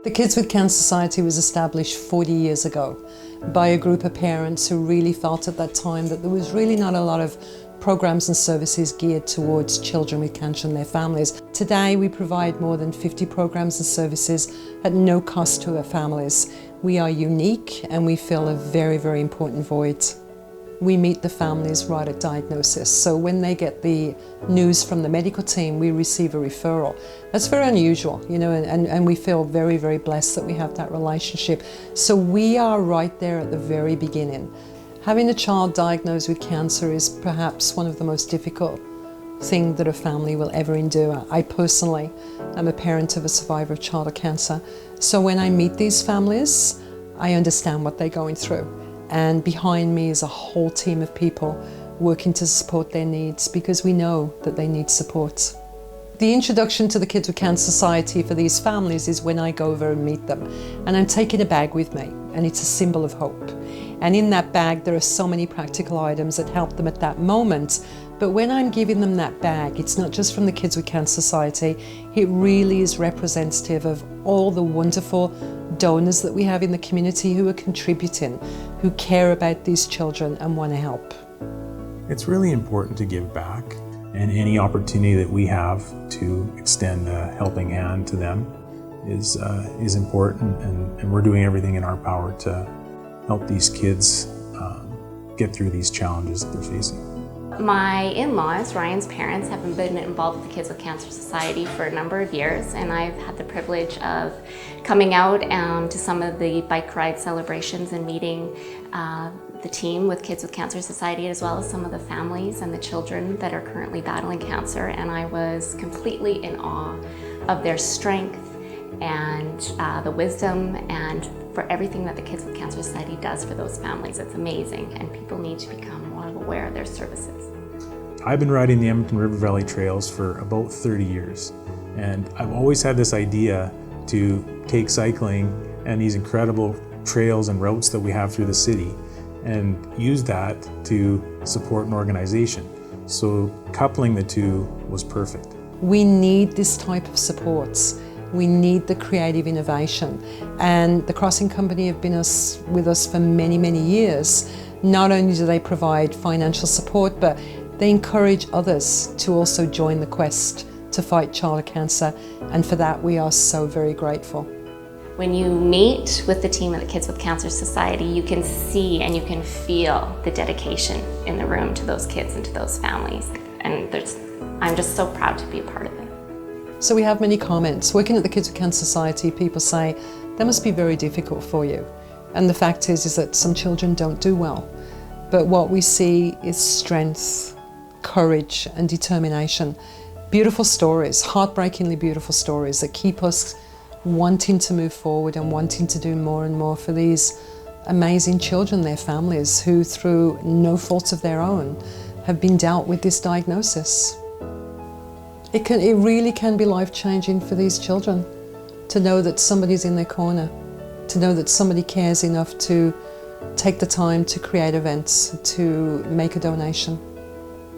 The Kids with Cancer Society was established 40 years ago by a group of parents who really felt at that time that there was really not a lot of programs and services geared towards children with cancer and their families. Today we provide more than 50 programs and services at no cost to our families. We are unique and we fill a very, very important void. We meet the families right at diagnosis. So when they get the news from the medical team, we receive a referral. That's very unusual, you know, and we feel very, very blessed that we have that relationship. So we are right there at the very beginning. Having a child diagnosed with cancer is perhaps one of the most difficult things that a family will ever endure. I personally am a parent of a survivor of childhood cancer. So when I meet these families, I understand what they're going through. And behind me is a whole team of people working to support their needs because we know that they need support. The introduction to the Kids with Cancer Society for these families is when I go over and meet them. And I'm taking a bag with me, and it's a symbol of hope. And in that bag, there are so many practical items that help them at that moment. But when I'm giving them that bag, it's not just from the Kids with Cancer Society, it really is representative of all the wonderful donors that we have in the community who are contributing, who care about these children and want to help. It's really important to give back, and any opportunity that we have to extend a helping hand to them is important, and we're doing everything in our power to help these kids get through these challenges that they're facing. My in-laws, Ryan's parents, have been involved with the Kids with Cancer Society for a number of years, and I've had the privilege of coming out to some of the bike ride celebrations and meeting the team with Kids with Cancer Society, as well as some of the families and the children that are currently battling cancer, and I was completely in awe of their strength and the wisdom and for everything that the Kids with Cancer Society does for those families. It's amazing, and people need to become more aware of their services. I've been riding the Edmonton River Valley trails for about 30 years, and I've always had this idea to take cycling and these incredible trails and routes that we have through the city and use that to support an organization. So coupling the two was perfect. We need this type of supports. We need the creative innovation, and the Crossing Company have been with us for many, many years. Not only do they provide financial support, but they encourage others to also join the quest to fight childhood cancer, and for that we are so very grateful. When you meet with the team at the Kids with Cancer Society, you can see and you can feel the dedication in the room to those kids and to those families, and I'm just so proud to be a part of it. So we have many comments. Working at the Kids with Cancer Society, people say, that must be very difficult for you. And the fact is that some children don't do well. But what we see is strength, courage and determination. Beautiful stories, heartbreakingly beautiful stories that keep us wanting to move forward and wanting to do more and more for these amazing children, their families, who through no fault of their own have been dealt with this diagnosis. It really can be life-changing for these children to know that somebody's in their corner, to know that somebody cares enough to take the time to create events, to make a donation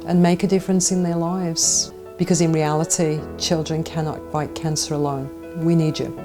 and make a difference in their lives. Because in reality, children cannot fight cancer alone. We need you.